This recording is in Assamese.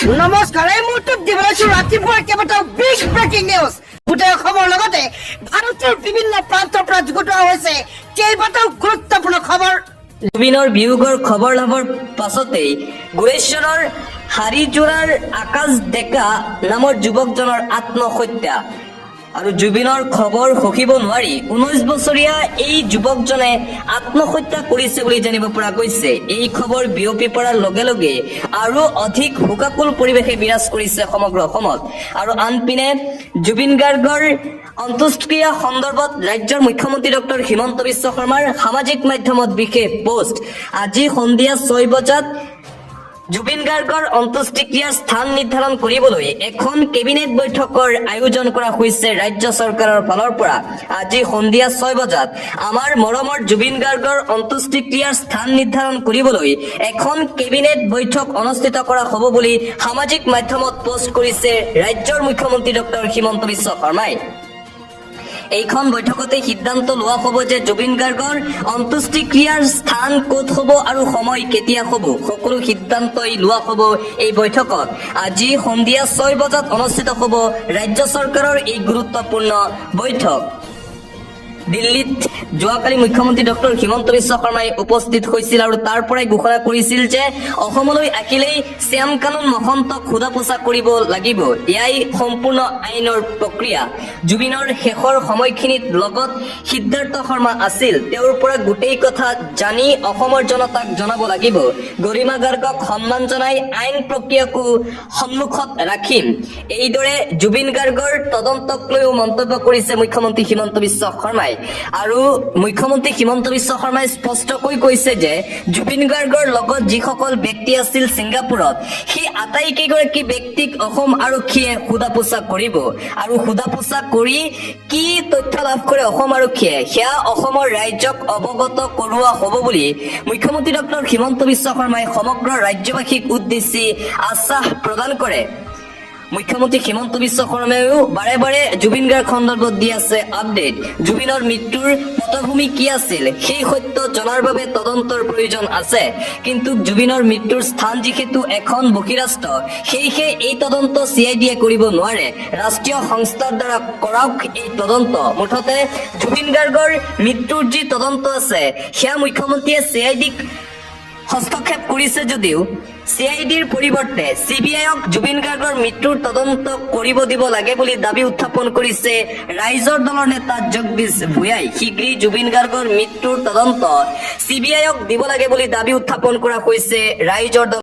নমস্কাৰ, এই মুহূৰ্তত দিবলৈ আছো ৰাতিপুৱাৰ কেইবাটাও বিগ ব্ৰেকিং নিউজ। গোটেই খবৰ লগতে ভাৰতৰ বিভিন্ন প্ৰান্তৰ পৰা যুগুতোৱা হৈছে কেইবাটাও গুৰুত্বপূৰ্ণ খবৰ। জুবিনৰ বিয়োগৰ খবৰ লাভৰ পাছতেই গুৰেশ্বৰৰ হাৰিজোৰাৰ আকাশ ডেকা নামৰ যুৱকজনৰ আত্মহত্যা আৰু জুবিনৰ খবৰ সহিব নোৱাৰি 19 বছৰীয়া এই যুৱকজনে আত্মহত্যা কৰিছে বুলি জানিব পৰা গৈছে। এই খবৰ বিয়পি পৰাৰ লগে লগে আৰু অধিক শোকাকুল পৰিৱেশে বিৰাজ কৰিছে সমগ্ৰ অসমত। আৰু আনপিনে জুবিন গাৰ্গৰ অন্ত্যেষ্টিক্ৰিয়া সন্দৰ্ভত ৰাজ্যৰ মুখ্যমন্ত্ৰী ডক্টৰ হিমন্ত বিশ্ব শৰ্মাৰ সামাজিক মাধ্যমত বিশেষ পোষ্ট। আজি সন্ধিয়া 6 বজাত জুবিন গাৰ্গৰ অন্ত্যেষ্টিক্ৰিয়াৰ স্থান নিৰ্ধাৰণ কৰিবলৈ এখন কেবিনেট বৈঠকৰ আয়োজন কৰা হৈছে ৰাজ্য চৰকাৰৰ ফালৰ পৰা। আজি সন্ধিয়া 6 বজাত আমাৰ মৰমৰ জুবিন গাৰ্গৰ অন্ত্যেষ্টিক্ৰিয়াৰ স্থান নিৰ্ধাৰণ কৰিবলৈ এখন কেবিনেট বৈঠক অনুষ্ঠিত কৰা হ'ব বুলি সামাজিক মাধ্যমত পোষ্ট কৰিছে ৰাজ্যৰ মুখ্যমন্ত্ৰী ডক্টৰ হিমন্ত বিশ্ব শৰ্মাই। এইখন বৈঠকতে সিদ্ধান্ত লোৱা হ'ব যে জুবিন গাৰ্গৰ অন্ত্যেষ্টিক্ৰিয়াৰ স্থান ক'ত হ'ব আৰু সময় কেতিয়া হ'ব, সকলো সিদ্ধান্তই লোৱা হ'ব এই বৈঠকত। আজি সন্ধিয়া 6 বজাত অনুষ্ঠিত হ'ব ৰাজ্য চৰকাৰৰ এই গুৰুত্বপূৰ্ণ বৈঠক। দিল্লীত যোৱাকালি মুখ্যমন্ত্ৰী ডক্টৰ হিমন্ত বিশ্ব শৰ্মাই উপস্থিত হৈছিল আৰু তাৰ পৰাই ঘোষণা কৰিছিল যে অসমলৈ আহিলেই শ্যাম কানুন মহন্তক সোধা পোছা কৰিব লাগিব। এয়াই সম্পূৰ্ণ আইনৰ প্ৰক্ৰিয়া। জুবিনৰ শেষৰ সময়খিনিত লগত সিদ্ধাৰ্থ শৰ্মা আছিল। তেওঁৰ পৰা গোটেই কথা জানি অসমৰ জনতাক জনাব লাগিব। গৰিমা গাৰ্গক সন্মান জনাই আইন প্ৰক্ৰিয়াকো সন্মুখত ৰাখিম। এইদৰে জুবিন গাৰ্গৰ তদন্তক লৈও মন্তব্য কৰিছে মুখ্যমন্ত্ৰী হিমন্ত বিশ্ব শৰ্মাই। আৰু মুখ্যমন্ত্ৰী হিমন্ত বিশ্ব শৰ্মাই স্পষ্টকৈ কৈছে যে জুবিন গাৰ্গৰ লগত যিসকল ব্যক্তি আছিল ছিংগাপুৰত, সেই আটাইকেইগৰাকী ব্যক্তিক অসম আৰক্ষীয়ে সোধা পোছা কৰিব। আৰু সোধা পোছা কৰি কি তথ্য লাভ কৰে অসম আৰক্ষীয়ে, সেয়া অসমৰ ৰাইজক অৱগত কৰোৱা হ'ব বুলি মুখ্যমন্ত্ৰী ডক্টৰ হিমন্ত বিশ্ব শৰ্মাই সমগ্ৰ ৰাজ্যবাসীক উদ্দেশ্যি আশ্বাস প্ৰদান কৰে। মুখ্যমন্ত্ৰী হিমন্ত বিশ্ব শৰ্মায়ো বাৰে বাৰে জুবিন গাৰ্গ সন্দৰ্ভত দি আছে আপডেট। জুবিনৰ মৃত্যুৰ পটভূমি কি আছিল সেই সত্য জনাৰ বাবে তদন্তৰ প্ৰয়োজন আছে, কিন্তু জুবিনৰ মৃত্যুৰ স্থান যিহেতু এখন বহিৰাষ্ট্ৰ, সেয়েহে এই তদন্ত CID কৰিব নোৱাৰে। ৰাষ্ট্ৰীয় সংস্থাৰ দ্বাৰা কৰক এই তদন্ত। মুঠতে জুবিন গাৰ্গৰ মৃত্যুৰ যি তদন্ত আছে সেয়া মুখ্যমন্ত্ৰীয়ে CIDক হস্তক্ষেপ কৰিছে যদিও CIDৰ পৰিৱৰ্তে CBIক জুবিন গাৰ্গৰ মৃত্যুৰ তদন্ত কৰিব দিব লাগে বুলি দাবী উত্থাপন কৰিছে ৰাইজৰ দলৰ নেতা জগদীশ ভূঞাই। শীঘ্ৰেই জুবিন গাৰ্গৰ মৃত্যুৰ তদন্ত CBIক দিব লাগে বুলি দাবী উত্থাপন কৰা হৈছে ৰাইজৰ দল।